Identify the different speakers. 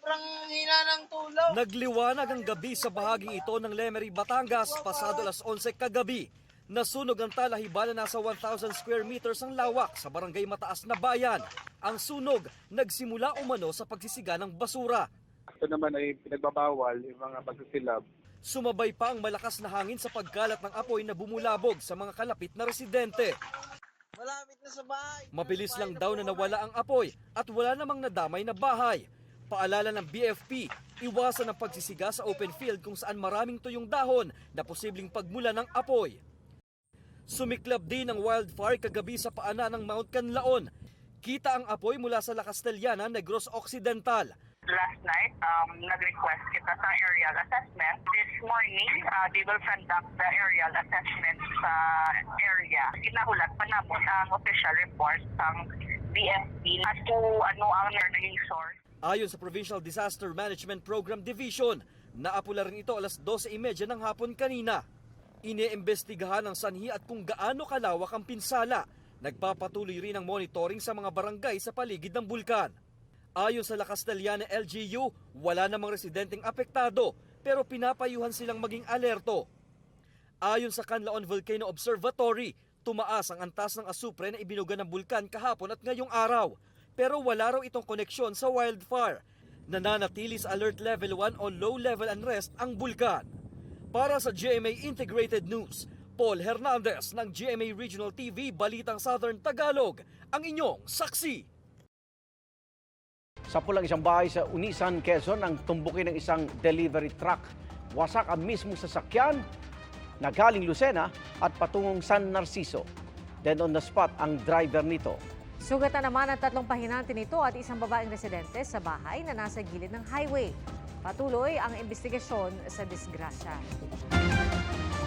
Speaker 1: sobrang hina ng tulog.
Speaker 2: Nagliwanag ang gabi sa bahaging ito ng Lemery, Batangas, pasado alas 11 kagabi. Nasunog ang talahiban na nasa 1,000 square meters ang lawak sa barangay Mataas na Bayan. Ang sunog nagsimula umano sa pagsisiga ng basura.
Speaker 3: Ito naman ay pinagbabawal yung mga pagsisilab.
Speaker 2: Sumabay pa ang malakas na hangin sa pagkalat ng apoy na bumulabog sa mga kalapit na residente.
Speaker 1: Malapit na sa bahay.
Speaker 2: Mabilis lang daw na nawala ang apoy at wala namang nadamay na bahay. Paalala ng BFP, iwasan ang pagsisiga sa open field kung saan maraming tuyong dahon na posibleng pagmula ng apoy. Sumiklab din ang wildfire kagabi sa paanan ng Mount Canlaon. Kita ang apoy mula sa La Castellana, Negros Occidental.
Speaker 4: Last night, nag-request kita sa aerial assessment. This morning, they will conduct the aerial assessment sa area. Inahulat pa naman ang official report ng BFP as to ano ang naging source.
Speaker 2: Ayon sa Provincial Disaster Management Program Division, naapula rin ito alas 12:30 ng hapon kanina. Iniimbestigahan ang sanhi at kung gaano kalawak ang pinsala. Nagpapatuloy rin ang monitoring sa mga barangay sa paligid ng bulkan. Ayon sa La Castellana LGU, wala namang residenteng apektado pero pinapayuhan silang maging alerto. Ayon sa Canlaon Volcano Observatory, tumaas ang antas ng asupre na ibinuga ng bulkan kahapon at ngayong araw. Pero wala raw itong koneksyon sa wildfire. Nananatili sa alert level 1 o low level unrest ang bulkan. Para sa GMA Integrated News, Paul Hernandez ng GMA Regional TV, Balitang Southern Tagalog, ang inyong saksi.
Speaker 5: Sa pulang isang bahay sa Unisan, Quezon ang tumbukin ng isang delivery truck. Wasak ang mismong sasakyan na galing Lucena at patungong San Narciso. Then on the spot ang driver nito.
Speaker 6: Sugatan naman ang 3 pahinante nito at isang babaeng residente sa bahay na nasa gilid ng highway. Patuloy ang investigasyon sa disgrasya.